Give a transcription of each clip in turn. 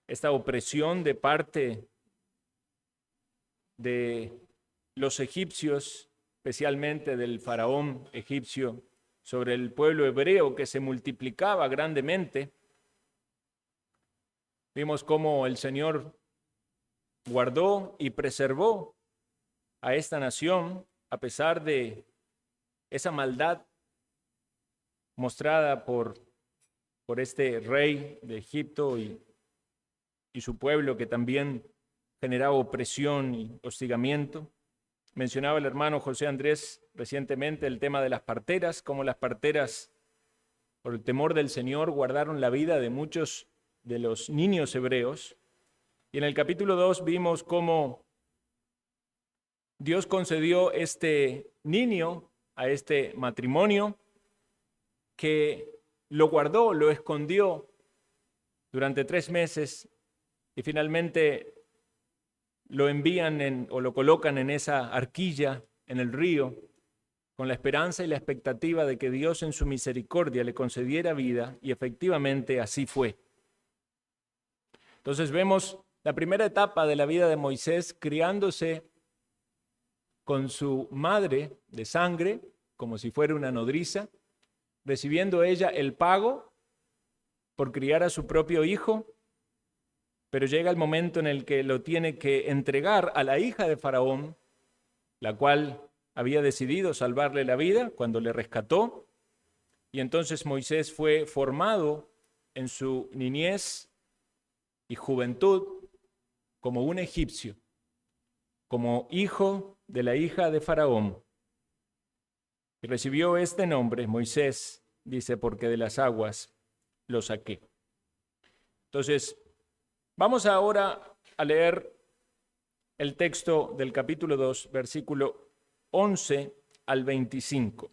esta opresión de parte de los egipcios, especialmente del faraón egipcio, sobre el pueblo hebreo que se multiplicaba grandemente. Vimos cómo el Señor guardó y preservó a esta nación a pesar de esa maldad mostrada por este rey de Egipto y su pueblo, que también generaba opresión y hostigamiento. Mencionaba el hermano José Andrés recientemente el tema de las parteras, cómo las parteras, por el temor del Señor, guardaron la vida de muchos de los niños hebreos. Y en el capítulo 2 vimos cómo Dios concedió este niño a este matrimonio, que lo guardó, lo escondió durante 3 meses y finalmente lo envían o lo colocan en esa arquilla en el río, con la esperanza y la expectativa de que Dios en su misericordia le concediera vida, y efectivamente así fue. Entonces vemos la primera etapa de la vida de Moisés criándose con su madre de sangre, como si fuera una nodriza, recibiendo ella el pago por criar a su propio hijo, pero llega el momento en el que lo tiene que entregar a la hija de Faraón, la cual había decidido salvarle la vida cuando le rescató, y entonces Moisés fue formado en su niñez y juventud como un egipcio, como hijo de la hija de Faraón. Y recibió este nombre, Moisés, dice, porque de las aguas lo saqué. Entonces, vamos ahora a leer el texto del capítulo 2, versículo 11 al 25.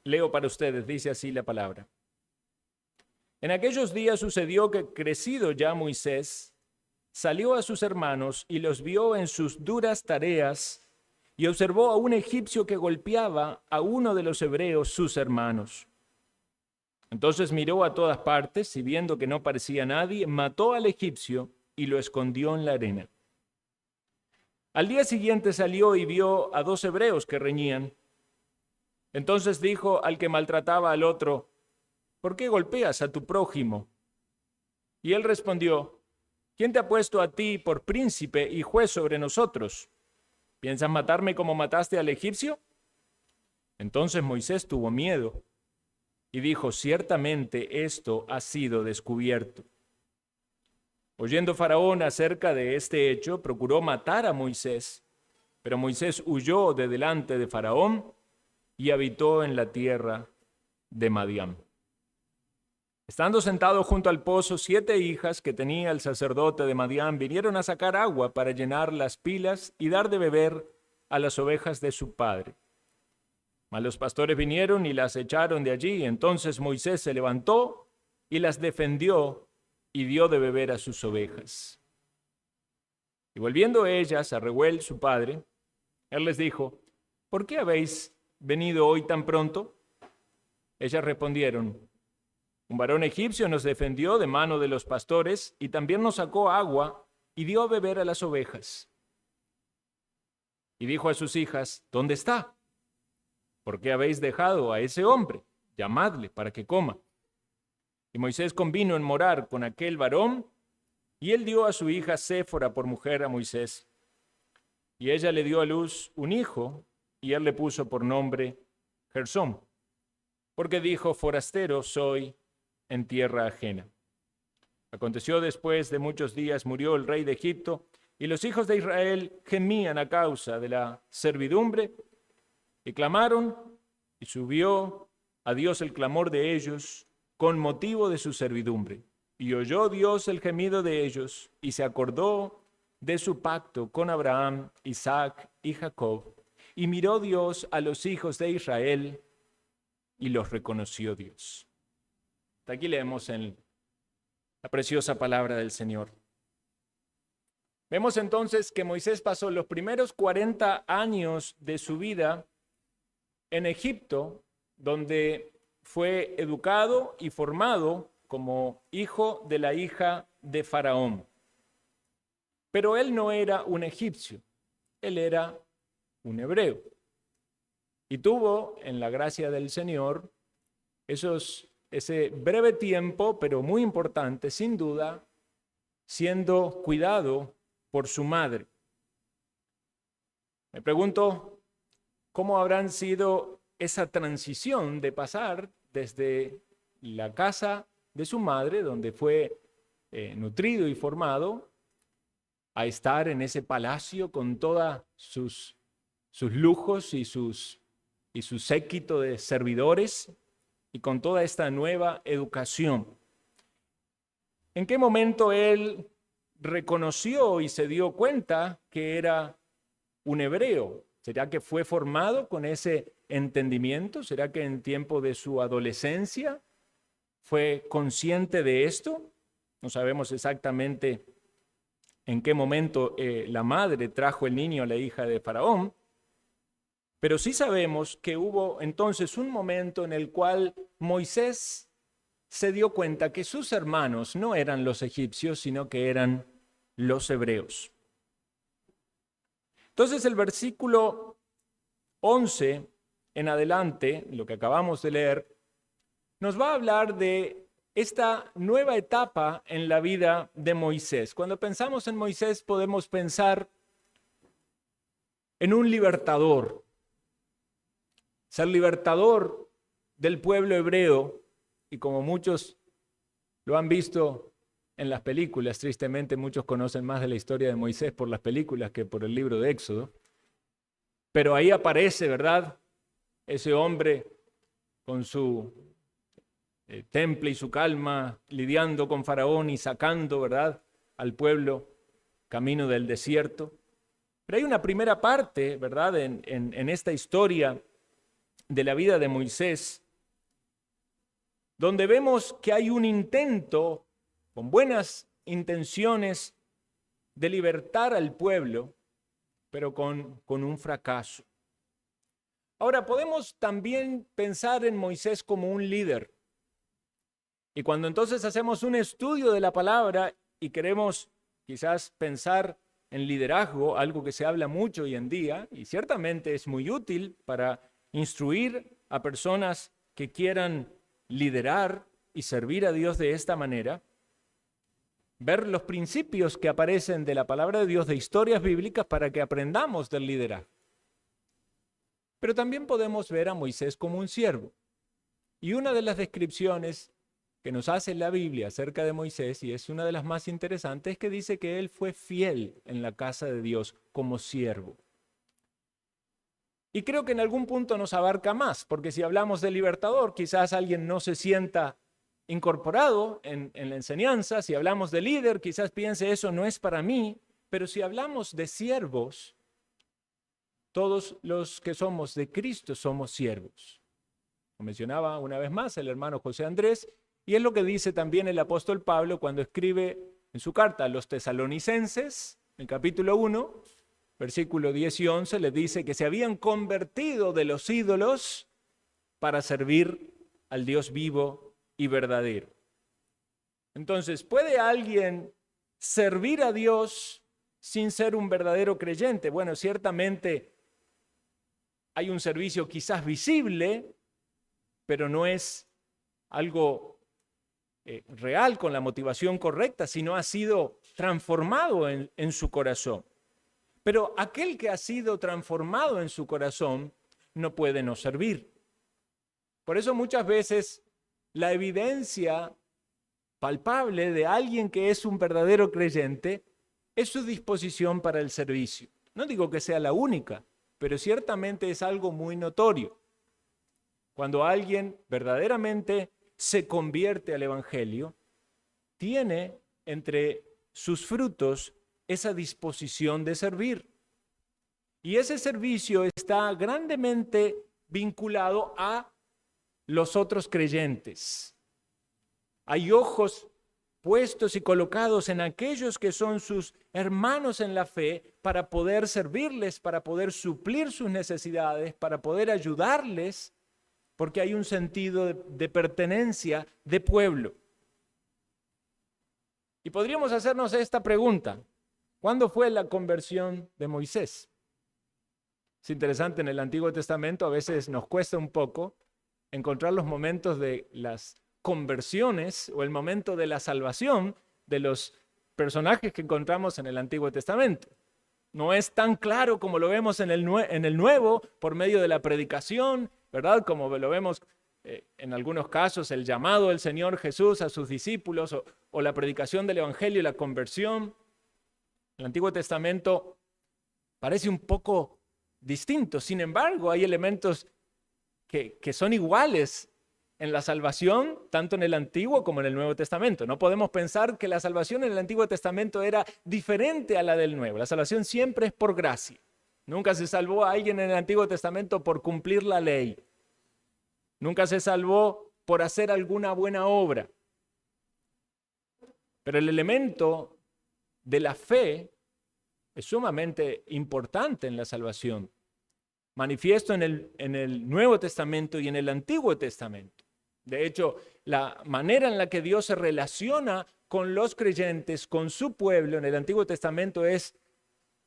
Leo para ustedes, dice así la palabra. En aquellos días sucedió que, crecido ya Moisés, salió a sus hermanos y los vio en sus duras tareas, y observó a un egipcio que golpeaba a uno de los hebreos, sus hermanos. Entonces miró a todas partes y, viendo que no parecía nadie, mató al egipcio y lo escondió en la arena. Al día siguiente salió y vio a 2 hebreos que reñían. Entonces dijo al que maltrataba al otro: ¿por qué golpeas a tu prójimo? Y él respondió: ¿quién te ha puesto a ti por príncipe y juez sobre nosotros? ¿Piensas matarme como mataste al egipcio? Entonces Moisés tuvo miedo y dijo: ciertamente esto ha sido descubierto. Oyendo Faraón acerca de este hecho, procuró matar a Moisés, pero Moisés huyó de delante de Faraón y habitó en la tierra de Madián. Estando sentado junto al pozo, 7 hijas que tenía el sacerdote de Madián vinieron a sacar agua para llenar las pilas y dar de beber a las ovejas de su padre. Mas los pastores vinieron y las echaron de allí. Entonces Moisés se levantó y las defendió y dio de beber a sus ovejas. Y volviendo ellas a Reuel, su padre, él les dijo: ¿por qué habéis venido hoy tan pronto? Ellas respondieron: un varón egipcio nos defendió de mano de los pastores y también nos sacó agua y dio a beber a las ovejas. Y dijo a sus hijas: ¿dónde está? ¿Por qué habéis dejado a ese hombre? Llamadle para que coma. Y Moisés convino en morar con aquel varón, y él dio a su hija Séfora por mujer a Moisés. Y ella le dio a luz un hijo, y él le puso por nombre Gersón, porque dijo: forastero soy en tierra ajena. Aconteció después de muchos días, murió el rey de Egipto, y los hijos de Israel gemían a causa de la servidumbre, y clamaron, y subió a Dios el clamor de ellos con motivo de su servidumbre. Y oyó Dios el gemido de ellos, y se acordó de su pacto con Abraham, Isaac y Jacob. Y miró Dios a los hijos de Israel, y los reconoció Dios. Hasta aquí leemos en la preciosa palabra del Señor. Vemos entonces que Moisés pasó los primeros 40 años de su vida en Egipto, donde fue educado y formado como hijo de la hija de Faraón. Pero él no era un egipcio, él era un hebreo. Y tuvo, en la gracia del Señor, ese breve tiempo, pero muy importante, sin duda, siendo cuidado por su madre. Me pregunto, ¿cómo habrán sido esa transición de pasar desde la casa de su madre, donde fue nutrido y formado, a estar en ese palacio con todos sus lujos y su séquito de servidores y con toda esta nueva educación? ¿En qué momento él reconoció y se dio cuenta que era un hebreo? ¿Será que fue formado con ese entendimiento? ¿Será que en tiempo de su adolescencia fue consciente de esto? No sabemos exactamente en qué momento la madre trajo el niño a la hija de Faraón, pero sí sabemos que hubo entonces un momento en el cual Moisés se dio cuenta que sus hermanos no eran los egipcios, sino que eran los hebreos. Entonces el versículo 11 en adelante, lo que acabamos de leer, nos va a hablar de esta nueva etapa en la vida de Moisés. Cuando pensamos en Moisés podemos pensar en un libertador. Ser libertador del pueblo hebreo, y como muchos lo han visto en las películas, tristemente muchos conocen más de la historia de Moisés por las películas que por el libro de Éxodo, pero ahí aparece, ¿verdad?, ese hombre con su temple y su calma, lidiando con Faraón y sacando, ¿verdad?, al pueblo camino del desierto. Pero hay una primera parte, ¿verdad?, en esta historia de la vida de Moisés, donde vemos que hay un intento, con buenas intenciones, de libertar al pueblo, pero con un fracaso. Ahora, podemos también pensar en Moisés como un líder. Y cuando entonces hacemos un estudio de la palabra y queremos quizás pensar en liderazgo, algo que se habla mucho hoy en día, y ciertamente es muy útil para instruir a personas que quieran liderar y servir a Dios de esta manera, ver los principios que aparecen de la palabra de Dios, de historias bíblicas, para que aprendamos del liderazgo. Pero también podemos ver a Moisés como un siervo. Y una de las descripciones que nos hace la Biblia acerca de Moisés, y es una de las más interesantes, es que dice que él fue fiel en la casa de Dios como siervo. Y creo que en algún punto nos abarca más, porque si hablamos de libertador, quizás alguien no se sienta incorporado en la enseñanza. Si hablamos de líder, quizás piense eso no es para mí, pero si hablamos de siervos, todos los que somos de Cristo somos siervos. Lo mencionaba una vez más el hermano José Andrés, y es lo que dice también el apóstol Pablo cuando escribe en su carta a los tesalonicenses, en capítulo 1, versículo 10 y 11, les dice que se habían convertido de los ídolos para servir al Dios vivo y verdadero. Entonces, ¿puede alguien servir a Dios sin ser un verdadero creyente? Bueno, ciertamente hay un servicio quizás visible, pero no es algo real con la motivación correcta, sino ha sido transformado en su corazón. Pero aquel que ha sido transformado en su corazón no puede no servir. Por eso muchas veces la evidencia palpable de alguien que es un verdadero creyente es su disposición para el servicio. No digo que sea la única, pero ciertamente es algo muy notorio. Cuando alguien verdaderamente se convierte al Evangelio, tiene entre sus frutos esa disposición de servir. Y ese servicio está grandemente vinculado a los otros creyentes. Hay ojos puestos y colocados en aquellos que son sus hermanos en la fe para poder servirles, para poder suplir sus necesidades, para poder ayudarles, porque hay un sentido de pertenencia de pueblo. Y podríamos hacernos esta pregunta: ¿cuándo fue la conversión de Moisés? Es interesante, en el Antiguo Testamento a veces nos cuesta un poco encontrar los momentos de las conversiones o el momento de la salvación de los personajes que encontramos en el Antiguo Testamento. No es tan claro como lo vemos en el Nuevo por medio de la predicación, ¿verdad? Como lo vemos en algunos casos, el llamado del Señor Jesús a sus discípulos o la predicación del Evangelio y la conversión. El Antiguo Testamento parece un poco distinto. Sin embargo, hay elementos que son iguales en la salvación, tanto en el Antiguo como en el Nuevo Testamento. No podemos pensar que la salvación en el Antiguo Testamento era diferente a la del Nuevo. La salvación siempre es por gracia. Nunca se salvó a alguien en el Antiguo Testamento por cumplir la ley. Nunca se salvó por hacer alguna buena obra. Pero el elemento de la fe es sumamente importante en la salvación, manifiesto en el Nuevo Testamento y en el Antiguo Testamento. De hecho, la manera en la que Dios se relaciona con los creyentes, con su pueblo en el Antiguo Testamento es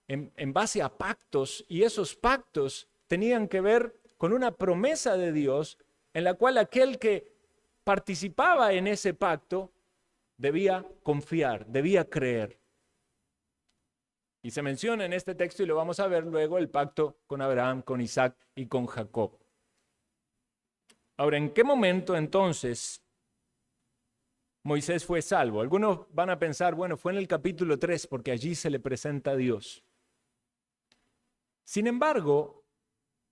en base a pactos, y esos pactos tenían que ver con una promesa de Dios en la cual aquel que participaba en ese pacto debía confiar, debía creer. Y se menciona en este texto, y lo vamos a ver luego, el pacto con Abraham, con Isaac y con Jacob. Ahora, ¿en qué momento entonces Moisés fue salvo? Algunos van a pensar, bueno, fue en el capítulo 3 porque allí se le presenta a Dios. Sin embargo,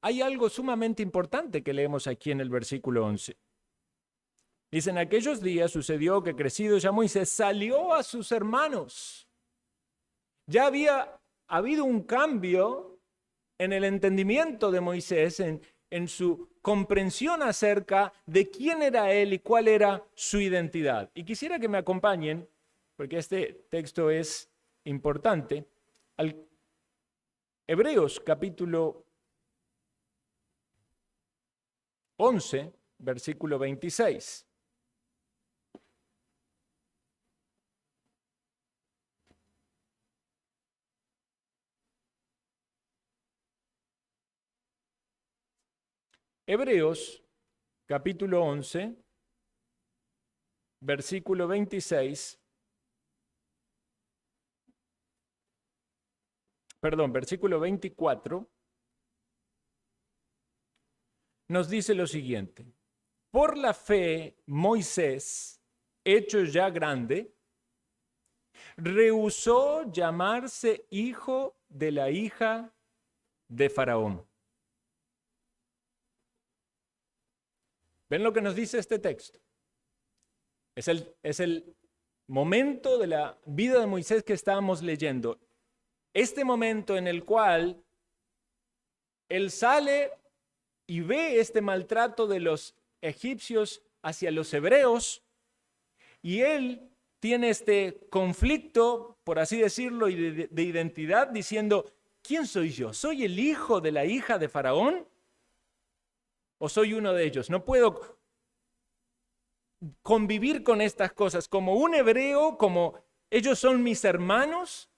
hay algo sumamente importante que leemos aquí en el versículo 11. Dice: en aquellos días sucedió que, crecido ya Moisés, salió a sus hermanos. Ya había habido un cambio en el entendimiento de Moisés, en su comprensión acerca de quién era él y cuál era su identidad. Y quisiera que me acompañen, porque este texto es importante, al Hebreos capítulo 11, versículo 26. Hebreos capítulo 11, versículo 26. Versículo 24. Nos dice lo siguiente: por la fe, Moisés, hecho ya grande, rehusó llamarse hijo de la hija de Faraón. ¿Ven lo que nos dice este texto? Es el momento de la vida de Moisés que estábamos leyendo. Este momento en el cual él sale y ve este maltrato de los egipcios hacia los hebreos, y él tiene este conflicto, por así decirlo, de identidad, diciendo: ¿quién soy yo? ¿Soy el hijo de la hija de Faraón? ¿O soy uno de ellos? No puedo convivir con estas cosas como un hebreo, como ellos son mis hermanos,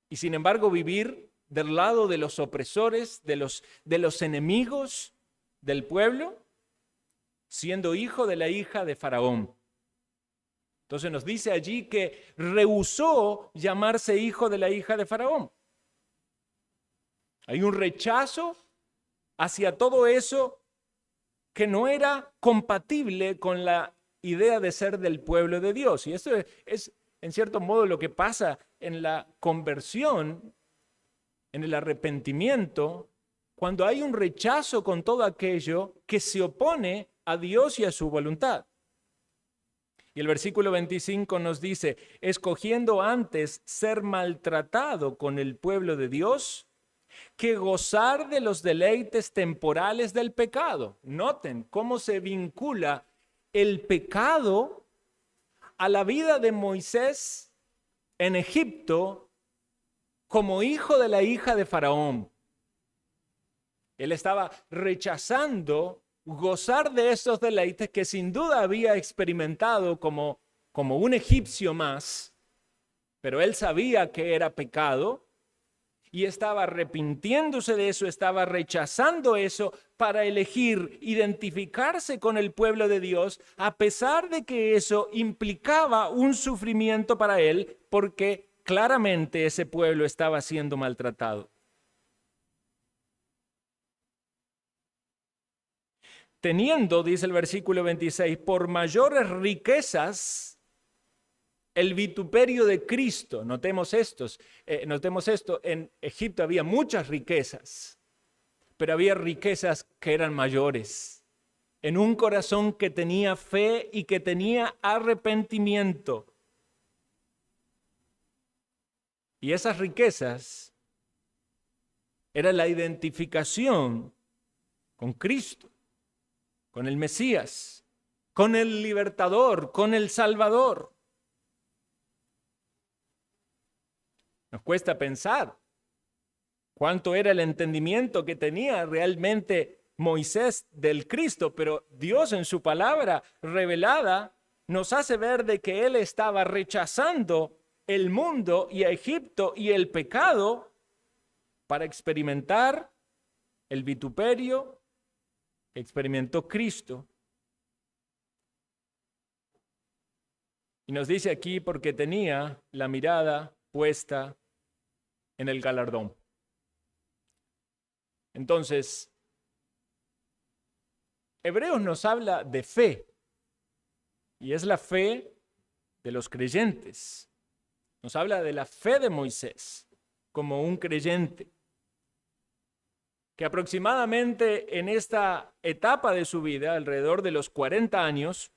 y sin embargo vivir del lado de los opresores, de los enemigos del pueblo, siendo hijo de la hija de Faraón. Entonces nos dice allí que rehusó llamarse hijo de la hija de Faraón. Hay un rechazo hacia todo eso que no era compatible con la idea de ser del pueblo de Dios. Y eso es en cierto modo lo que pasa en la conversión, en el arrepentimiento, cuando hay un rechazo con todo aquello que se opone a Dios y a su voluntad. Y el versículo 25 nos dice: escogiendo antes ser maltratado con el pueblo de Dios que gozar de los deleites temporales del pecado. Noten cómo se vincula el pecado a la vida de Moisés en Egipto como hijo de la hija de Faraón. Él estaba rechazando gozar de esos deleites que sin duda había experimentado como como un egipcio más, pero él sabía que era pecado y estaba arrepintiéndose de eso, estaba rechazando eso para elegir identificarse con el pueblo de Dios, a pesar de que eso implicaba un sufrimiento para él, porque claramente ese pueblo estaba siendo maltratado. Teniendo, dice el versículo 26, por mayores riquezas el vituperio de Cristo. Notemos esto, en Egipto había muchas riquezas, pero había riquezas que eran mayores, en un corazón que tenía fe y que tenía arrepentimiento. Y esas riquezas era la identificación con Cristo, con el Mesías, con el libertador, con el Salvador. Nos cuesta pensar cuánto era el entendimiento que tenía realmente Moisés del Cristo, pero Dios en su palabra revelada nos hace ver de que él estaba rechazando el mundo y a Egipto y el pecado para experimentar el vituperio que experimentó Cristo. Y nos dice aquí porque tenía la mirada puesta en el galardón. Entonces, Hebreos nos habla de fe, y es la fe de los creyentes. Nos habla de la fe de Moisés como un creyente, que aproximadamente en esta etapa de su vida, alrededor de los 40 años,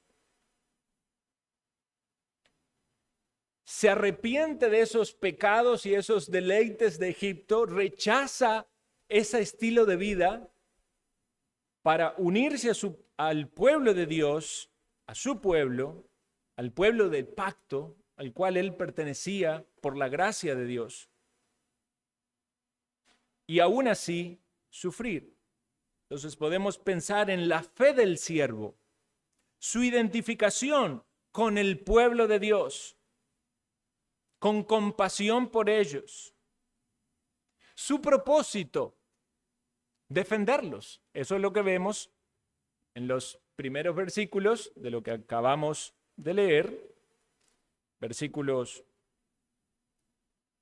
se arrepiente de esos pecados y esos deleites de Egipto, rechaza ese estilo de vida para unirse al pueblo de Dios, a su pueblo, al pueblo del pacto al cual él pertenecía por la gracia de Dios. Y aún así sufrir. Entonces podemos pensar en la fe del siervo, su identificación con el pueblo de Dios, con compasión por ellos. Su propósito, defenderlos. Eso es lo que vemos en los primeros versículos de lo que acabamos de leer, versículos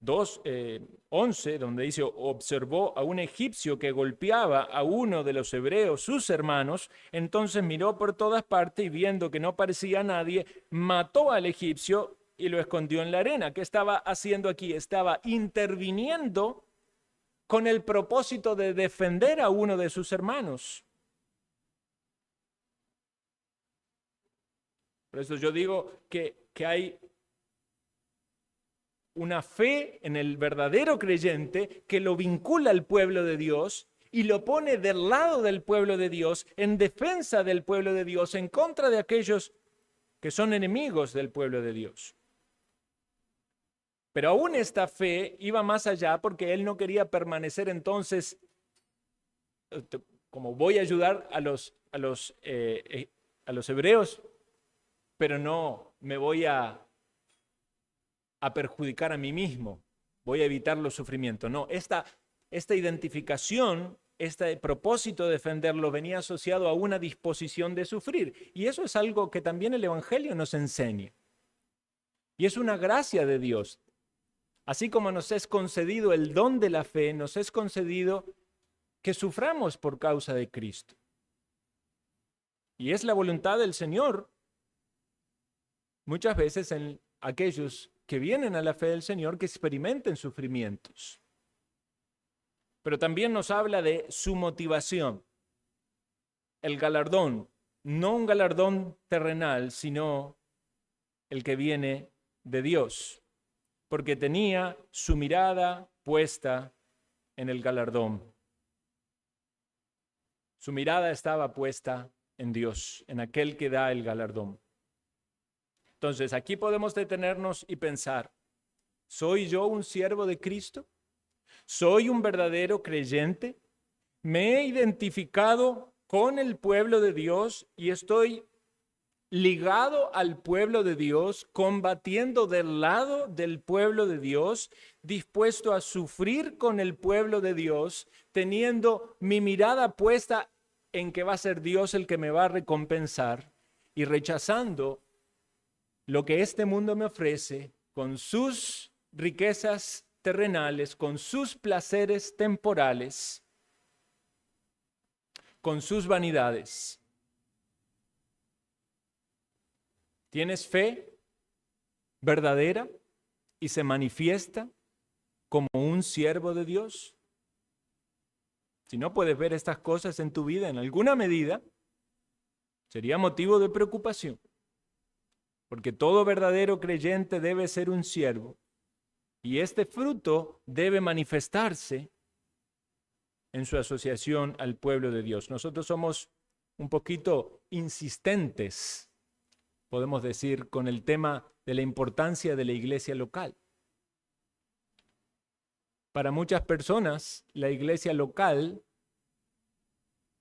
11, donde dice, observó a un egipcio que golpeaba a uno de los hebreos, sus hermanos, entonces miró por todas partes y viendo que no parecía a nadie, mató al egipcio y lo escondió en la arena. ¿Qué estaba haciendo aquí? Estaba interviniendo con el propósito de defender a uno de sus hermanos. Por eso yo digo que hay una fe en el verdadero creyente que lo vincula al pueblo de Dios y lo pone del lado del pueblo de Dios, en defensa del pueblo de Dios, en contra de aquellos que son enemigos del pueblo de Dios. Pero aún esta fe iba más allá porque él no quería permanecer entonces como voy a ayudar a los hebreos, pero no me voy a perjudicar a mí mismo, voy a evitar los sufrimientos. No, esta identificación, este propósito de defenderlo venía asociado a una disposición de sufrir. Y eso es algo que también el Evangelio nos enseña. Y es una gracia de Dios. Así como nos es concedido el don de la fe, nos es concedido que suframos por causa de Cristo. Y es la voluntad del Señor, muchas veces en aquellos que vienen a la fe del Señor, que experimenten sufrimientos. Pero también nos habla de su motivación, el galardón, no un galardón terrenal, sino el que viene de Dios, porque tenía su mirada puesta en el galardón. Su mirada estaba puesta en Dios, en aquel que da el galardón. Entonces, aquí podemos detenernos y pensar, ¿soy yo un siervo de Cristo? ¿Soy un verdadero creyente? ¿Me he identificado con el pueblo de Dios y estoy ligado al pueblo de Dios, combatiendo del lado del pueblo de Dios, dispuesto a sufrir con el pueblo de Dios, teniendo mi mirada puesta en que va a ser Dios el que me va a recompensar y rechazando lo que este mundo me ofrece con sus riquezas terrenales, con sus placeres temporales, con sus vanidades. ¿Tienes fe verdadera y se manifiesta como un siervo de Dios? Si no puedes ver estas cosas en tu vida en alguna medida, sería motivo de preocupación, porque todo verdadero creyente debe ser un siervo y este fruto debe manifestarse en su asociación al pueblo de Dios. Nosotros somos un poquito insistentes, podemos decir, con el tema de la importancia de la iglesia local. Para muchas personas, la iglesia local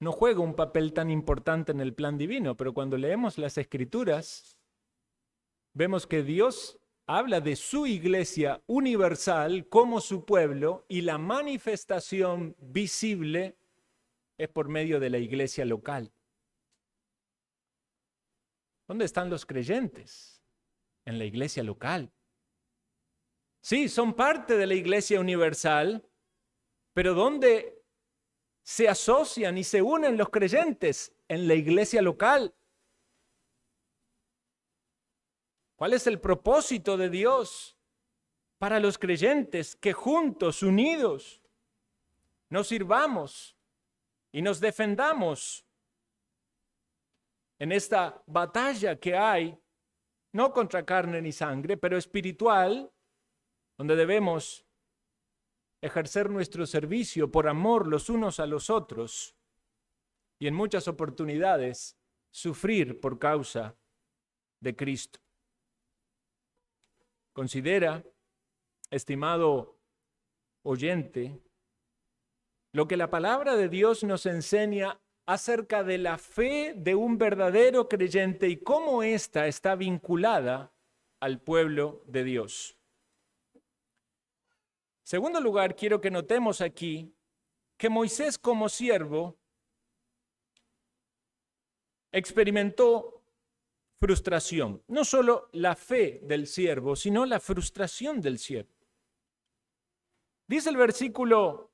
no juega un papel tan importante en el plan divino, pero cuando leemos las Escrituras, vemos que Dios habla de su iglesia universal como su pueblo y la manifestación visible es por medio de la iglesia local. ¿Dónde están los creyentes? En la iglesia local. Sí, son parte de la iglesia universal, pero ¿dónde se asocian y se unen los creyentes? En la iglesia local. ¿Cuál es el propósito de Dios para los creyentes? Que juntos, unidos, nos sirvamos y nos defendamos en esta batalla que hay, no contra carne ni sangre, pero espiritual, donde debemos ejercer nuestro servicio por amor los unos a los otros y en muchas oportunidades sufrir por causa de Cristo. Considera, estimado oyente, lo que la palabra de Dios nos enseña acerca de la fe de un verdadero creyente y cómo ésta está vinculada al pueblo de Dios. En segundo lugar, quiero que notemos aquí que Moisés como siervo experimentó frustración. No solo la fe del siervo, sino la frustración del siervo. Dice el versículo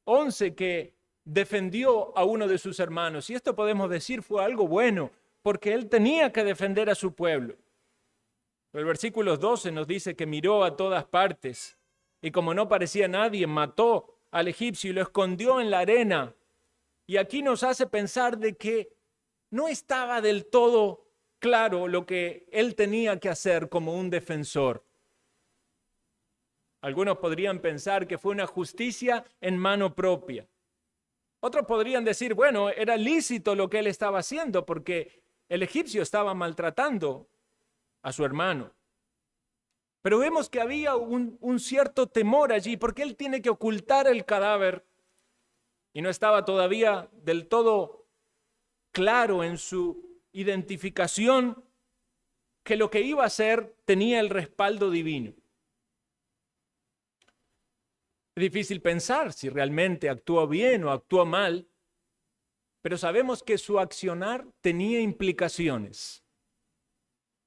11 que defendió a uno de sus hermanos, y esto podemos decir fue algo bueno, porque él tenía que defender a su pueblo. El versículo 12 nos dice que miró a todas partes, y como no parecía nadie, mató al egipcio y lo escondió en la arena. Y aquí nos hace pensar de que no estaba del todo claro lo que él tenía que hacer como un defensor. Algunos podrían pensar que fue una justicia en mano propia. Otros podrían decir, bueno, era lícito lo que él estaba haciendo porque el egipcio estaba maltratando a su hermano. Pero vemos que había un cierto temor allí porque él tiene que ocultar el cadáver y no estaba todavía del todo claro en su identificación que lo que iba a hacer tenía el respaldo divino. Es difícil pensar si realmente actuó bien o actuó mal, pero sabemos que su accionar tenía implicaciones.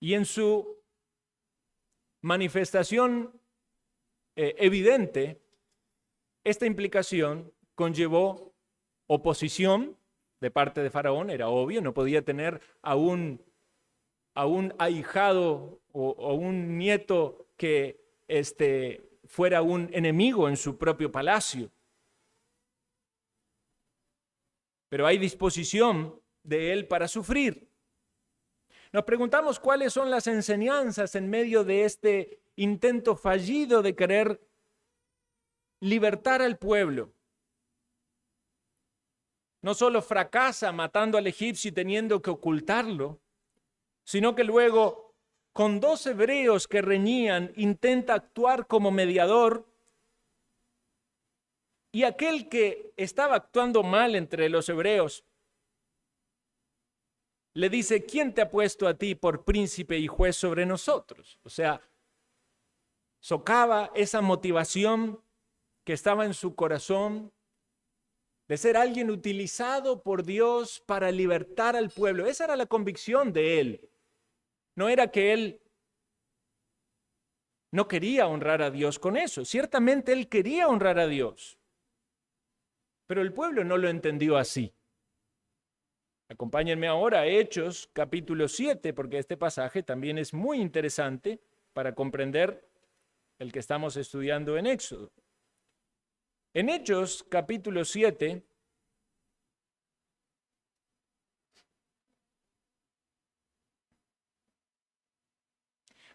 Y en su manifestación evidente, esta implicación conllevó oposición de parte de Faraón, era obvio, no podía tener a un ahijado o un nieto que fuera un enemigo en su propio palacio. Pero hay disposición de él para sufrir. Nos preguntamos cuáles son las enseñanzas en medio de este intento fallido de querer libertar al pueblo. No solo fracasa matando al egipcio y teniendo que ocultarlo, sino que luego con 2 hebreos que reñían, intenta actuar como mediador y aquel que estaba actuando mal entre los hebreos le dice, ¿quién te ha puesto a ti por príncipe y juez sobre nosotros? O sea, socava esa motivación que estaba en su corazón de ser alguien utilizado por Dios para libertar al pueblo. Esa era la convicción de él. No era que él no quería honrar a Dios con eso. Ciertamente él quería honrar a Dios, pero el pueblo no lo entendió así. Acompáñenme ahora a Hechos capítulo 7, porque este pasaje también es muy interesante para comprender el que estamos estudiando en Éxodo. En Hechos capítulo 7,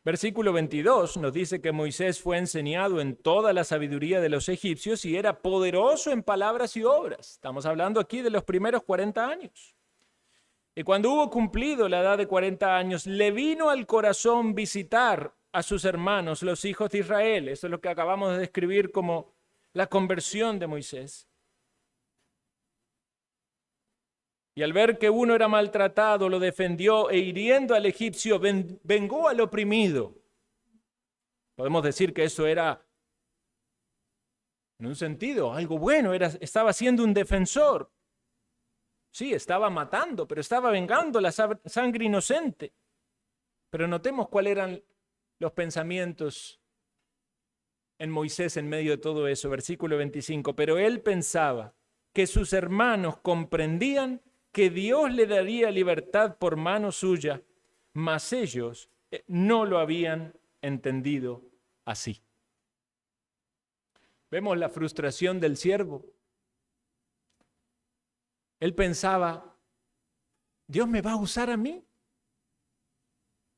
versículo 22 nos dice que Moisés fue enseñado en toda la sabiduría de los egipcios y era poderoso en palabras y obras. Estamos hablando aquí de los primeros 40 años. Y cuando hubo cumplido la edad de 40 años, le vino al corazón visitar a sus hermanos, los hijos de Israel. Eso es lo que acabamos de describir como la conversión de Moisés. Y al ver que uno era maltratado, lo defendió e hiriendo al egipcio, vengó al oprimido. Podemos decir que eso era, en un sentido, algo bueno, estaba siendo un defensor. Sí, estaba matando, pero estaba vengando la sangre inocente. Pero notemos cuáles eran los pensamientos en Moisés en medio de todo eso. Versículo 25. Pero él pensaba que sus hermanos comprendían que Dios le daría libertad por mano suya, mas ellos no lo habían entendido así. Vemos la frustración del siervo. Él pensaba, ¿Dios me va a usar a mí?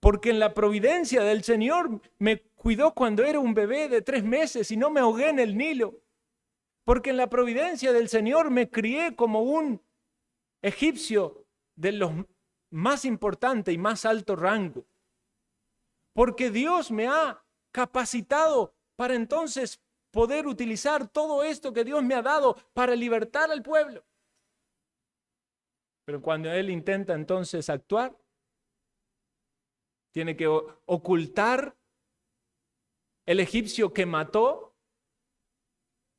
Porque en la providencia del Señor me cuidó cuando era un bebé de 3 meses y no me ahogué en el Nilo. Porque en la providencia del Señor me crié como un egipcio de los más importante y más alto rango. Porque Dios me ha capacitado para entonces poder utilizar todo esto que Dios me ha dado para libertar al pueblo. Pero cuando él intenta entonces actuar, tiene que ocultar el egipcio que mató.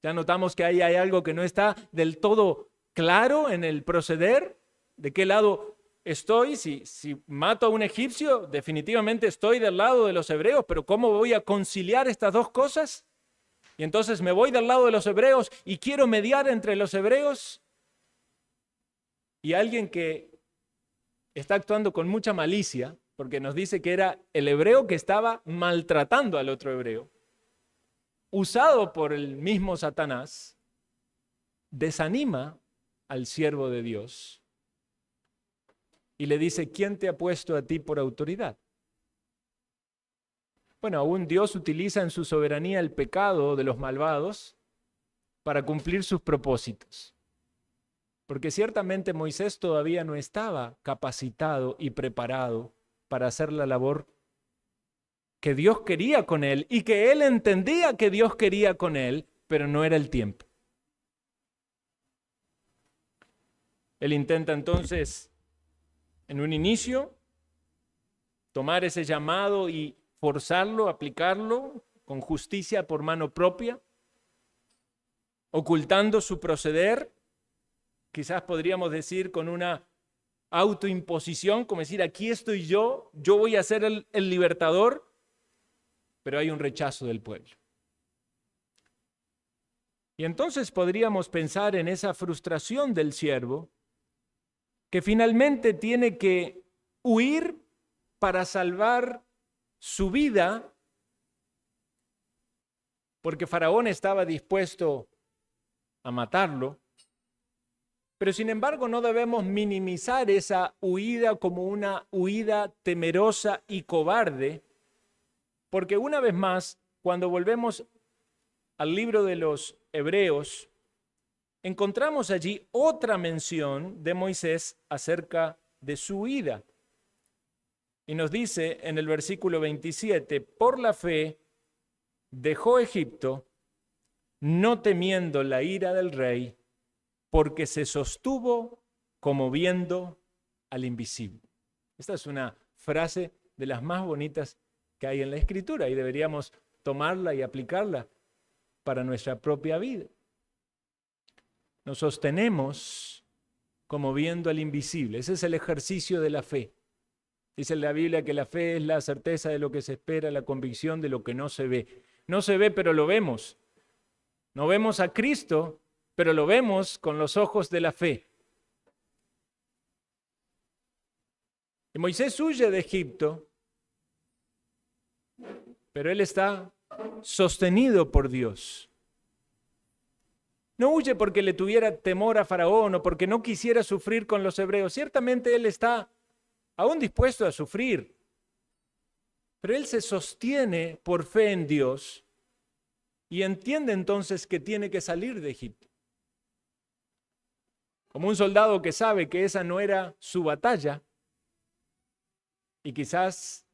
Ya notamos que ahí hay algo que no está del todo claro en el proceder. ¿De qué lado estoy? Si mato a un egipcio, definitivamente estoy del lado de los hebreos, pero ¿cómo voy a conciliar estas dos cosas? Y entonces me voy del lado de los hebreos y quiero mediar entre los hebreos y alguien que está actuando con mucha malicia, porque nos dice que era el hebreo que estaba maltratando al otro hebreo, usado por el mismo Satanás, desanima al siervo de Dios y le dice, ¿quién te ha puesto a ti por autoridad? Bueno, aún Dios utiliza en su soberanía el pecado de los malvados para cumplir sus propósitos. Porque ciertamente Moisés todavía no estaba capacitado y preparado para hacer la labor que Dios quería con él y que él entendía que Dios quería con él, pero no era el tiempo. Él intenta entonces, en un inicio, tomar ese llamado y forzarlo, aplicarlo con justicia por mano propia, ocultando su proceder. Quizás podríamos decir con una autoimposición, como decir, aquí estoy yo voy a ser el libertador, pero hay un rechazo del pueblo. Y entonces podríamos pensar en esa frustración del siervo, que finalmente tiene que huir para salvar su vida, porque Faraón estaba dispuesto a matarlo. Pero sin embargo no debemos minimizar esa huida como una huida temerosa y cobarde, porque una vez más, cuando volvemos al libro de los Hebreos, encontramos allí otra mención de Moisés acerca de su huida. Y nos dice en el versículo 27, por la fe dejó Egipto, no temiendo la ira del rey, porque se sostuvo como viendo al invisible. Esta es una frase de las más bonitas que hay en la Escritura y deberíamos tomarla y aplicarla para nuestra propia vida. Nos sostenemos como viendo al invisible. Ese es el ejercicio de la fe. Dice en la Biblia que la fe es la certeza de lo que se espera, la convicción de lo que no se ve. No se ve, pero lo vemos. No vemos a Cristo, pero lo vemos con los ojos de la fe. Y Moisés huye de Egipto, pero él está sostenido por Dios. No huye porque le tuviera temor a Faraón o porque no quisiera sufrir con los hebreos. Ciertamente él está aún dispuesto a sufrir, pero él se sostiene por fe en Dios y entiende entonces que tiene que salir de Egipto. Como un soldado que sabe que esa no era su batalla y quizás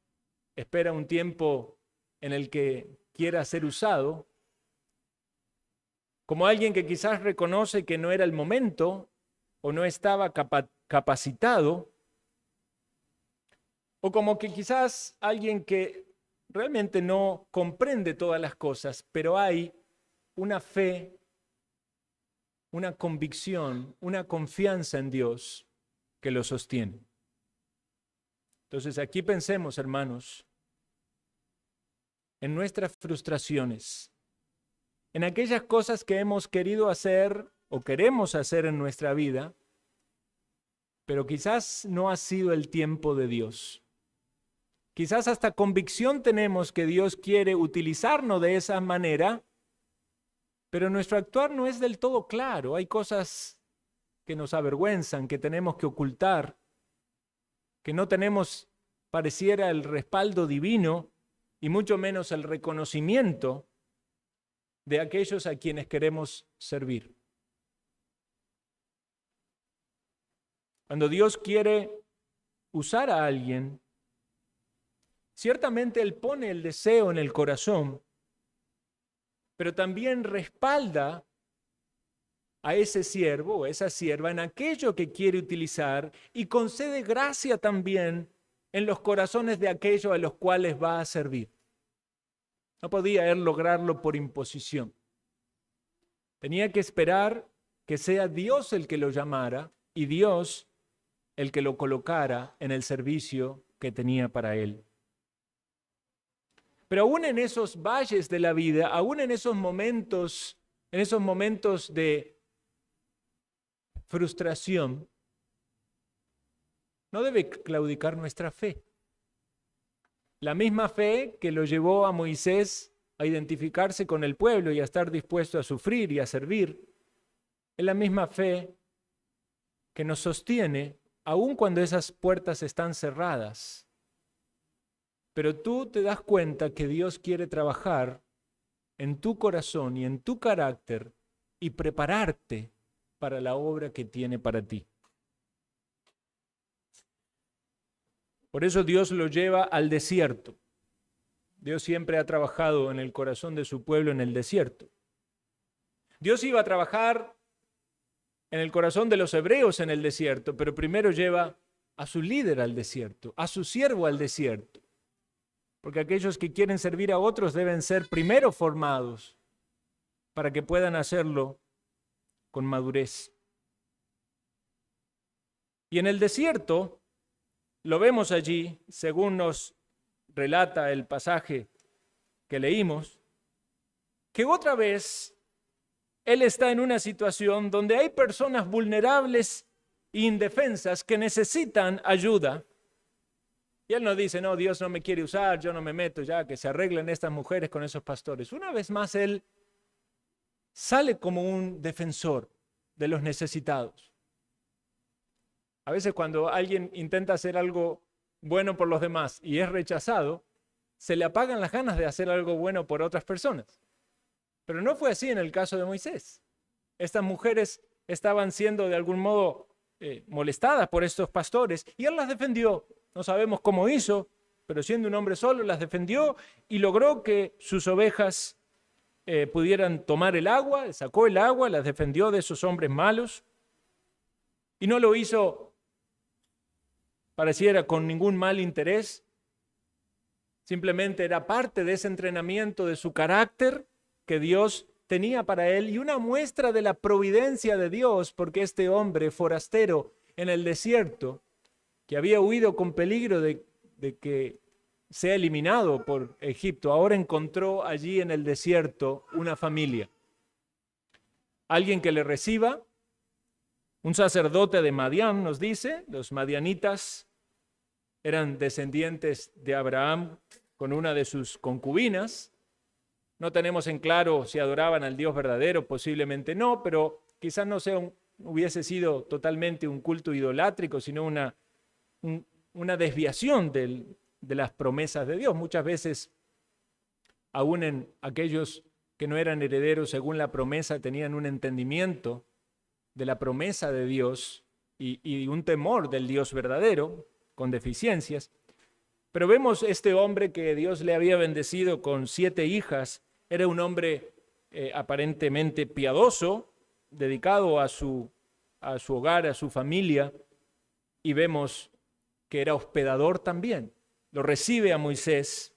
espera un tiempo en el que quiera ser usado, como alguien que quizás reconoce que no era el momento o no estaba capacitado, o como que quizás alguien que realmente no comprende todas las cosas, pero hay una fe, una convicción, una confianza en Dios que lo sostiene. Entonces aquí pensemos, hermanos, en nuestras frustraciones, en aquellas cosas que hemos querido hacer o queremos hacer en nuestra vida, pero quizás no ha sido el tiempo de Dios. Quizás hasta convicción tenemos que Dios quiere utilizarnos de esa manera, pero nuestro actuar no es del todo claro. Hay cosas que nos avergüenzan, que tenemos que ocultar, que no tenemos, pareciera, el respaldo divino y mucho menos el reconocimiento de aquellos a quienes queremos servir. Cuando Dios quiere usar a alguien, ciertamente Él pone el deseo en el corazón, pero también respalda a ese siervo o a esa sierva en aquello que quiere utilizar y concede gracia también en los corazones de aquellos a los cuales va a servir. No podía él lograrlo por imposición. Tenía que esperar que sea Dios el que lo llamara y Dios el que lo colocara en el servicio que tenía para él. Pero aún en esos valles de la vida, aún en esos momentos de frustración, no debe claudicar nuestra fe. La misma fe que lo llevó a Moisés a identificarse con el pueblo y a estar dispuesto a sufrir y a servir, es la misma fe que nos sostiene aun cuando esas puertas están cerradas. Pero tú te das cuenta que Dios quiere trabajar en tu corazón y en tu carácter y prepararte para la obra que tiene para ti. Por eso Dios lo lleva al desierto. Dios siempre ha trabajado en el corazón de su pueblo en el desierto. Dios iba a trabajar en el corazón de los hebreos en el desierto, pero primero lleva a su líder al desierto, a su siervo al desierto. Porque aquellos que quieren servir a otros deben ser primero formados para que puedan hacerlo con madurez. Y en el desierto, lo vemos allí, según nos relata el pasaje que leímos, que otra vez él está en una situación donde hay personas vulnerables e indefensas que necesitan ayuda. Y él no dice, no, Dios no me quiere usar, yo no me meto ya, que se arreglen estas mujeres con esos pastores. Una vez más, él sale como un defensor de los necesitados. A veces cuando alguien intenta hacer algo bueno por los demás y es rechazado, se le apagan las ganas de hacer algo bueno por otras personas. Pero no fue así en el caso de Moisés. Estas mujeres estaban siendo de algún modo molestadas por estos pastores y él las defendió. No sabemos cómo hizo, pero siendo un hombre solo las defendió y logró que sus ovejas pudieran tomar el agua, sacó el agua, las defendió de esos hombres malos. Y no lo hizo pareciera con ningún mal interés. Simplemente era parte de ese entrenamiento de su carácter que Dios tenía para él y una muestra de la providencia de Dios, porque este hombre forastero en el desierto, que había huido con peligro de que sea eliminado por Egipto, ahora encontró allí en el desierto una familia. Alguien que le reciba, un sacerdote de Madián, nos dice, los madianitas eran descendientes de Abraham con una de sus concubinas. No tenemos en claro si adoraban al Dios verdadero, posiblemente no, pero quizás no hubiese sido totalmente un culto idolátrico, sino una desviación de las promesas de Dios. Muchas veces, aún en aquellos que no eran herederos según la promesa, tenían un entendimiento de la promesa de Dios y un temor del Dios verdadero, con deficiencias. Pero vemos este hombre que Dios le había bendecido con 7 hijas, era un hombre aparentemente piadoso, dedicado a su hogar, a su familia, y vemos que era hospedador también. Lo recibe a Moisés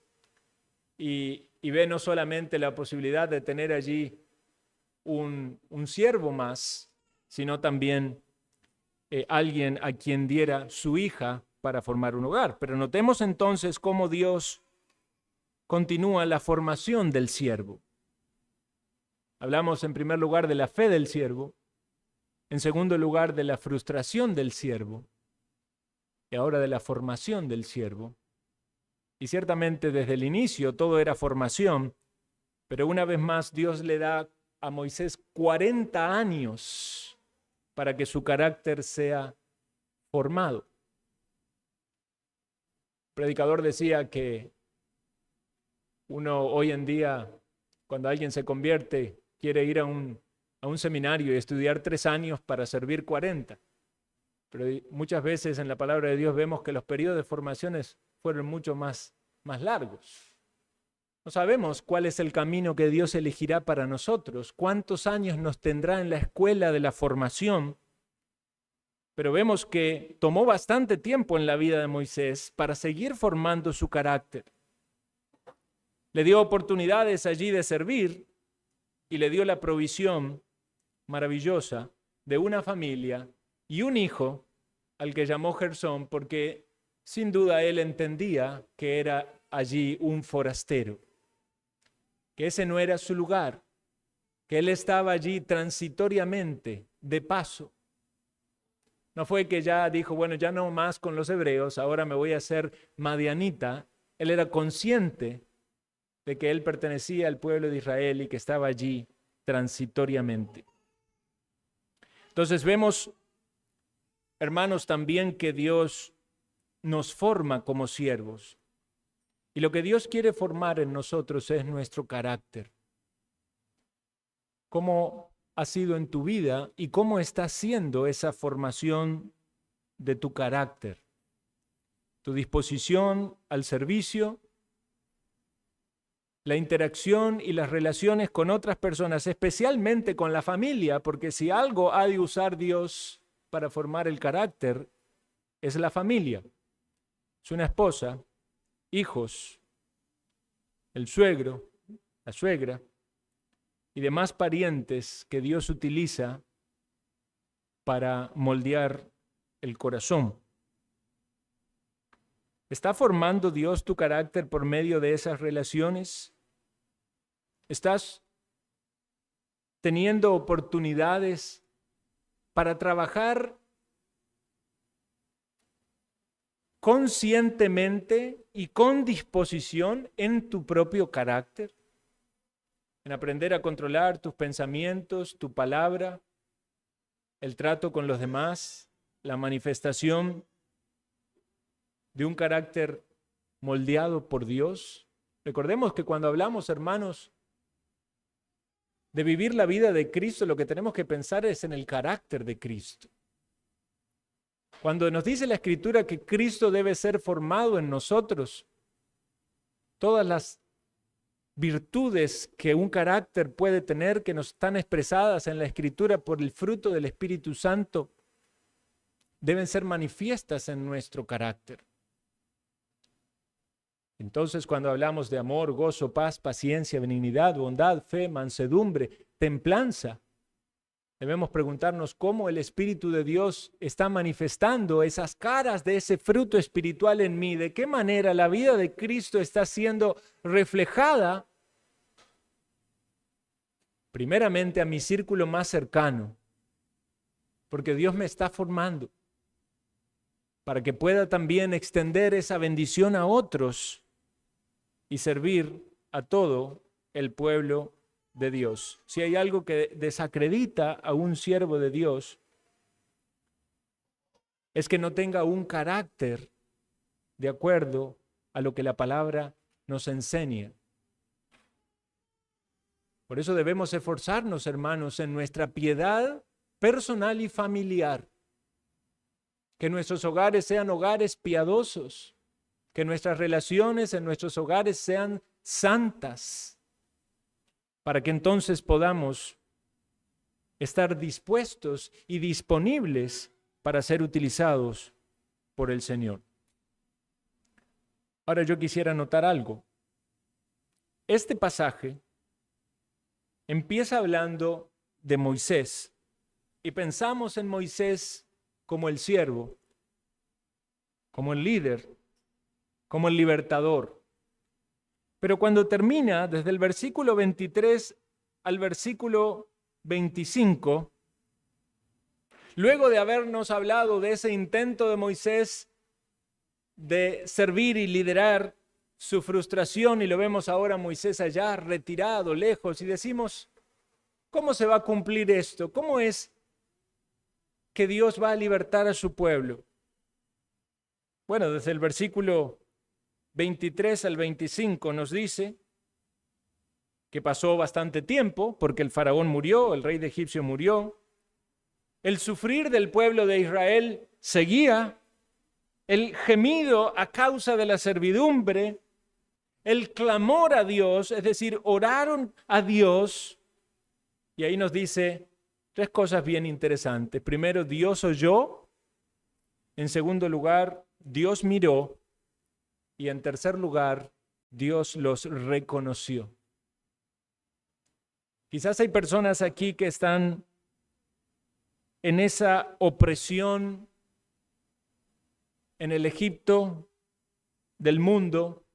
y ve no solamente la posibilidad de tener allí un siervo más, sino también alguien a quien diera su hija para formar un hogar. Pero notemos entonces cómo Dios continúa la formación del siervo. Hablamos en primer lugar de la fe del siervo, en segundo lugar de la frustración del siervo y ahora de la formación del siervo. Y ciertamente desde el inicio todo era formación, pero una vez más Dios le da a Moisés 40 años para que su carácter sea formado. El predicador decía que uno hoy en día, cuando alguien se convierte, quiere ir a un seminario y estudiar 3 años para servir 40. Pero muchas veces en la palabra de Dios vemos que los periodos de formaciones fueron mucho más largos. No sabemos cuál es el camino que Dios elegirá para nosotros, cuántos años nos tendrá en la escuela de la formación, pero vemos que tomó bastante tiempo en la vida de Moisés para seguir formando su carácter. Le dio oportunidades allí de servir y le dio la provisión maravillosa de una familia y un hijo al que llamó Gersón, porque sin duda él entendía que era allí un forastero, que ese no era su lugar, que él estaba allí transitoriamente, de paso. No fue que ya dijo, bueno, ya no más con los hebreos, ahora me voy a hacer madianita. Él era consciente de que él pertenecía al pueblo de Israel y que estaba allí transitoriamente. Entonces vemos, hermanos, también que Dios nos forma como siervos. Y lo que Dios quiere formar en nosotros es nuestro carácter. ¿Cómo ha sido en tu vida y cómo está siendo esa formación de tu carácter? Tu disposición al servicio, la interacción y las relaciones con otras personas, especialmente con la familia, porque si algo ha de usar Dios para formar el carácter, es la familia. Es una esposa, hijos, el suegro, la suegra y demás parientes que Dios utiliza para moldear el corazón. ¿Está formando Dios tu carácter por medio de esas relaciones? ¿Estás teniendo oportunidades para trabajar conscientemente y con disposición en tu propio carácter? En aprender a controlar tus pensamientos, tu palabra, el trato con los demás, la manifestación de un carácter moldeado por Dios. Recordemos que cuando hablamos, hermanos, de vivir la vida de Cristo, lo que tenemos que pensar es en el carácter de Cristo. Cuando nos dice la Escritura que Cristo debe ser formado en nosotros, todas las virtudes que un carácter puede tener, que nos están expresadas en la Escritura por el fruto del Espíritu Santo, deben ser manifiestas en nuestro carácter. Entonces, cuando hablamos de amor, gozo, paz, paciencia, benignidad, bondad, fe, mansedumbre, templanza, debemos preguntarnos cómo el Espíritu de Dios está manifestando esas caras de ese fruto espiritual en mí, de qué manera la vida de Cristo está siendo reflejada primeramente a mi círculo más cercano, porque Dios me está formando para que pueda también extender esa bendición a otros y servir a todo el pueblo de Dios. Si hay algo que desacredita a un siervo de Dios, es que no tenga un carácter de acuerdo a lo que la palabra nos enseña. Por eso debemos esforzarnos, hermanos, en nuestra piedad personal y familiar. Que nuestros hogares sean hogares piadosos. Que nuestras relaciones en nuestros hogares sean santas, para que entonces podamos estar dispuestos y disponibles para ser utilizados por el Señor. Ahora yo quisiera notar algo. Este pasaje empieza hablando de Moisés y pensamos en Moisés como el siervo, como el líder, como el libertador. Pero cuando termina, desde el versículo 23 al versículo 25, luego de habernos hablado de ese intento de Moisés de servir y liderar su frustración, y lo vemos ahora Moisés allá retirado, lejos, y decimos, ¿cómo se va a cumplir esto? ¿Cómo es que Dios va a libertar a su pueblo? Bueno, desde el versículo 23 al 25 nos dice que pasó bastante tiempo porque el faraón murió, el rey de Egipcio murió. El sufrir del pueblo de Israel seguía, el gemido a causa de la servidumbre, el clamor a Dios, es decir, oraron a Dios. Y ahí nos dice tres cosas bien interesantes. Primero, Dios oyó. En segundo lugar, Dios miró. Y en tercer lugar, Dios los reconoció. Quizás hay personas aquí que están en esa opresión en el Egipto del mundo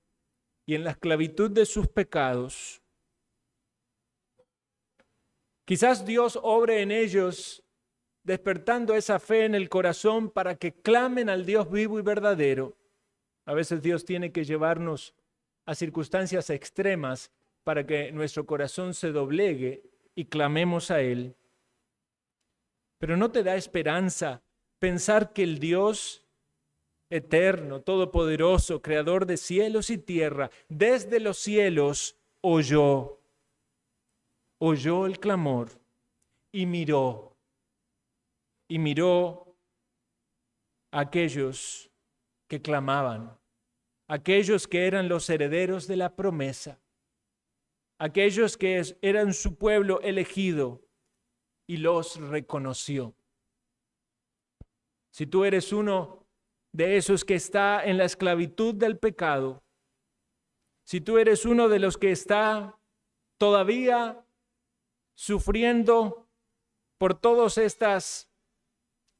y en la esclavitud de sus pecados. Quizás Dios obre en ellos, despertando esa fe en el corazón para que clamen al Dios vivo y verdadero. A veces Dios tiene que llevarnos a circunstancias extremas para que nuestro corazón se doblegue y clamemos a Él. Pero ¿no te da esperanza pensar que el Dios eterno, todopoderoso, creador de cielos y tierra, desde los cielos oyó el clamor y miró a aquellos que clamaban, aquellos que eran los herederos de la promesa, aquellos que eran su pueblo elegido, y los reconoció? Si tú eres uno de esos que está en la esclavitud del pecado, si tú eres uno de los que está todavía sufriendo por todas estas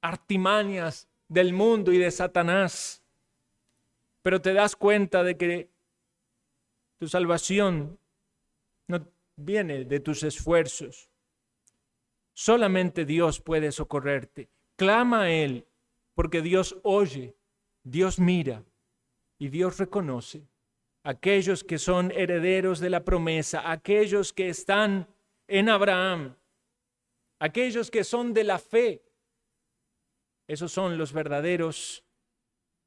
artimañas del mundo y de Satanás, pero te das cuenta de que tu salvación no viene de tus esfuerzos. Solamente Dios puede socorrerte. Clama a Él, porque Dios oye, Dios mira y Dios reconoce. Aquellos que son herederos de la promesa, aquellos que están en Abraham, aquellos que son de la fe, esos son los verdaderos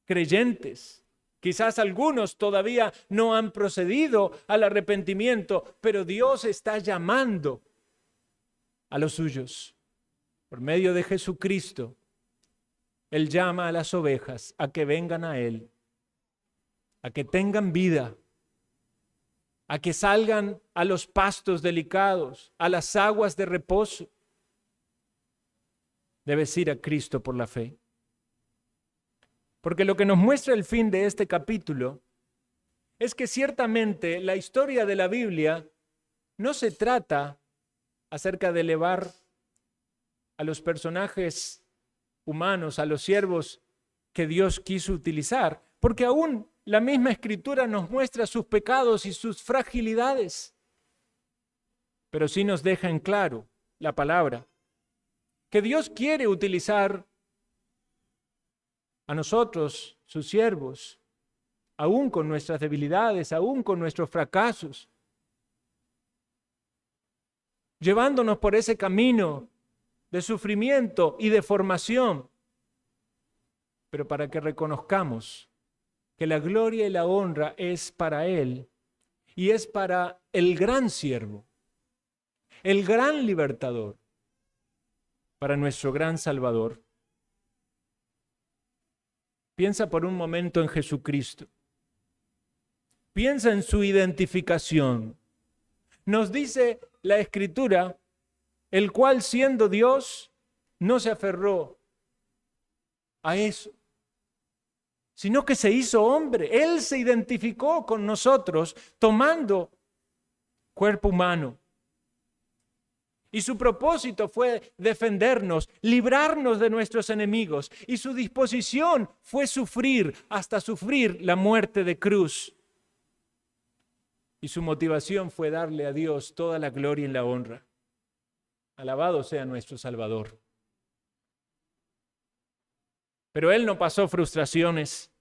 creyentes. Quizás algunos todavía no han procedido al arrepentimiento, pero Dios está llamando a los suyos. Por medio de Jesucristo, Él llama a las ovejas a que vengan a Él, a que tengan vida, a que salgan a los pastos delicados, a las aguas de reposo. Debes ir a Cristo por la fe. Porque lo que nos muestra el fin de este capítulo es que ciertamente la historia de la Biblia no se trata acerca de elevar a los personajes humanos, a los siervos que Dios quiso utilizar, porque aún la misma Escritura nos muestra sus pecados y sus fragilidades, pero sí nos deja en claro la palabra, que Dios quiere utilizar a nosotros, sus siervos, aún con nuestras debilidades, aún con nuestros fracasos, llevándonos por ese camino de sufrimiento y de formación, pero para que reconozcamos que la gloria y la honra es para Él y es para el gran siervo, el gran libertador, para nuestro gran Salvador. Piensa por un momento en Jesucristo. Piensa en su identificación. Nos dice la Escritura, el cual siendo Dios, no se aferró a eso, sino que se hizo hombre. Él se identificó con nosotros tomando cuerpo humano. Y su propósito fue defendernos, librarnos de nuestros enemigos. Y su disposición fue sufrir, hasta sufrir la muerte de cruz. Y su motivación fue darle a Dios toda la gloria y la honra. Alabado sea nuestro Salvador. Pero Él no pasó frustraciones.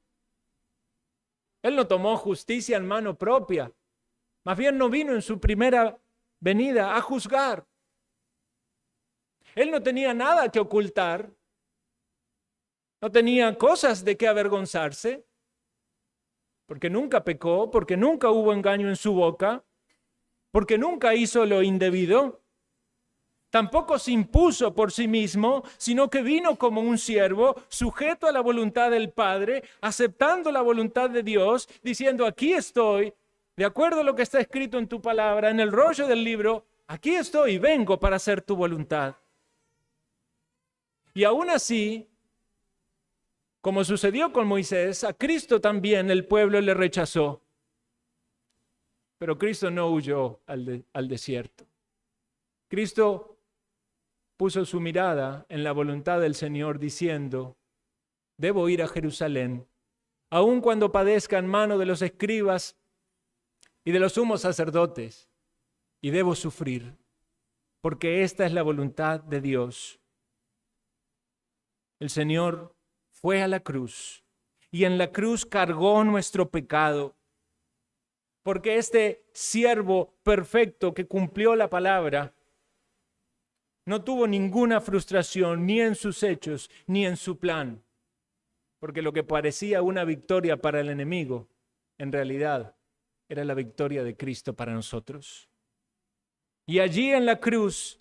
Él no tomó justicia en mano propia. Más bien no vino en su primera venida a juzgar. Él no tenía nada que ocultar. No tenía cosas de qué avergonzarse. Porque nunca pecó, porque nunca hubo engaño en su boca, porque nunca hizo lo indebido. Tampoco se impuso por sí mismo, sino que vino como un siervo, sujeto a la voluntad del Padre, aceptando la voluntad de Dios, diciendo, aquí estoy, de acuerdo a lo que está escrito en tu palabra, en el rollo del libro, aquí estoy, vengo para hacer tu voluntad. Y aún así, como sucedió con Moisés, a Cristo también el pueblo le rechazó. Pero Cristo no huyó al desierto. Cristo puso su mirada en la voluntad del Señor diciendo, debo ir a Jerusalén, aun cuando padezca en mano de los escribas y de los sumos sacerdotes, y debo sufrir, porque esta es la voluntad de Dios. El Señor fue a la cruz y en la cruz cargó nuestro pecado, porque este siervo perfecto que cumplió la palabra no tuvo ninguna frustración ni en sus hechos ni en su plan, porque lo que parecía una victoria para el enemigo, en realidad era la victoria de Cristo para nosotros. Y allí en la cruz,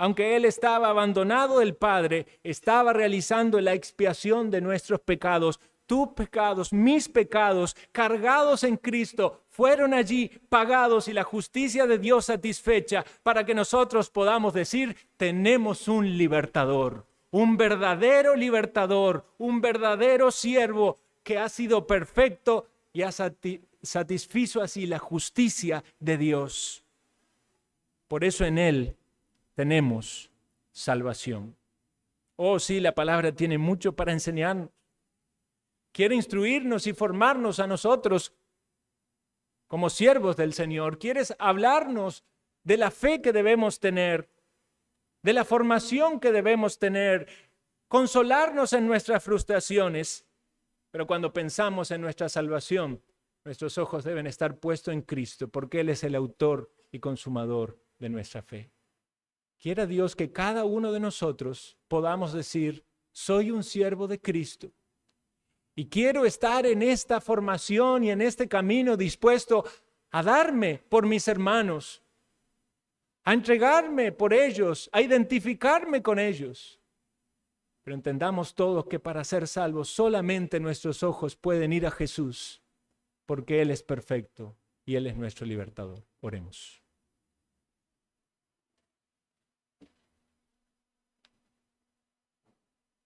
aunque Él estaba abandonado del Padre, estaba realizando la expiación de nuestros pecados. Tus pecados, mis pecados, cargados en Cristo, fueron allí pagados y la justicia de Dios satisfecha para que nosotros podamos decir, tenemos un libertador, un verdadero libertador, un verdadero siervo que ha sido perfecto y ha satisfizo así la justicia de Dios. Por eso en Él tenemos salvación. Oh, sí, la palabra tiene mucho para enseñarnos. Quiere instruirnos y formarnos a nosotros como siervos del Señor. Quieres hablarnos de la fe que debemos tener, de la formación que debemos tener, consolarnos en nuestras frustraciones. Pero cuando pensamos en nuestra salvación, nuestros ojos deben estar puestos en Cristo, porque Él es el autor y consumador de nuestra fe. Quiera Dios que cada uno de nosotros podamos decir, soy un siervo de Cristo. Y quiero estar en esta formación y en este camino dispuesto a darme por mis hermanos, a entregarme por ellos, a identificarme con ellos. Pero entendamos todos que para ser salvos solamente nuestros ojos pueden ir a Jesús, porque Él es perfecto y Él es nuestro libertador. Oremos.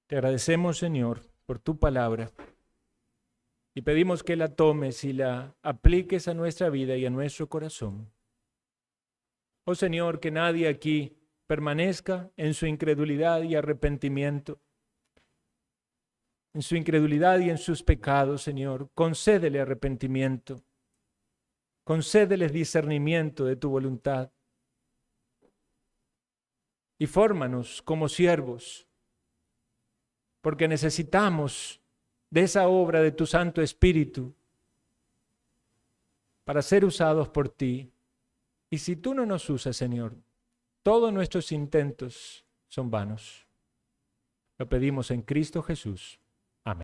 Te agradecemos, Señor, por tu palabra. Y pedimos que la tomes y la apliques a nuestra vida y a nuestro corazón. Oh Señor, que nadie aquí permanezca en su incredulidad y arrepentimiento, en su incredulidad y en sus pecados, Señor. Concédele arrepentimiento, concédeles discernimiento de tu voluntad y fórmanos como siervos, porque necesitamos de esa obra de tu Santo Espíritu para ser usados por ti. Y si tú no nos usas, Señor, todos nuestros intentos son vanos. Lo pedimos en Cristo Jesús.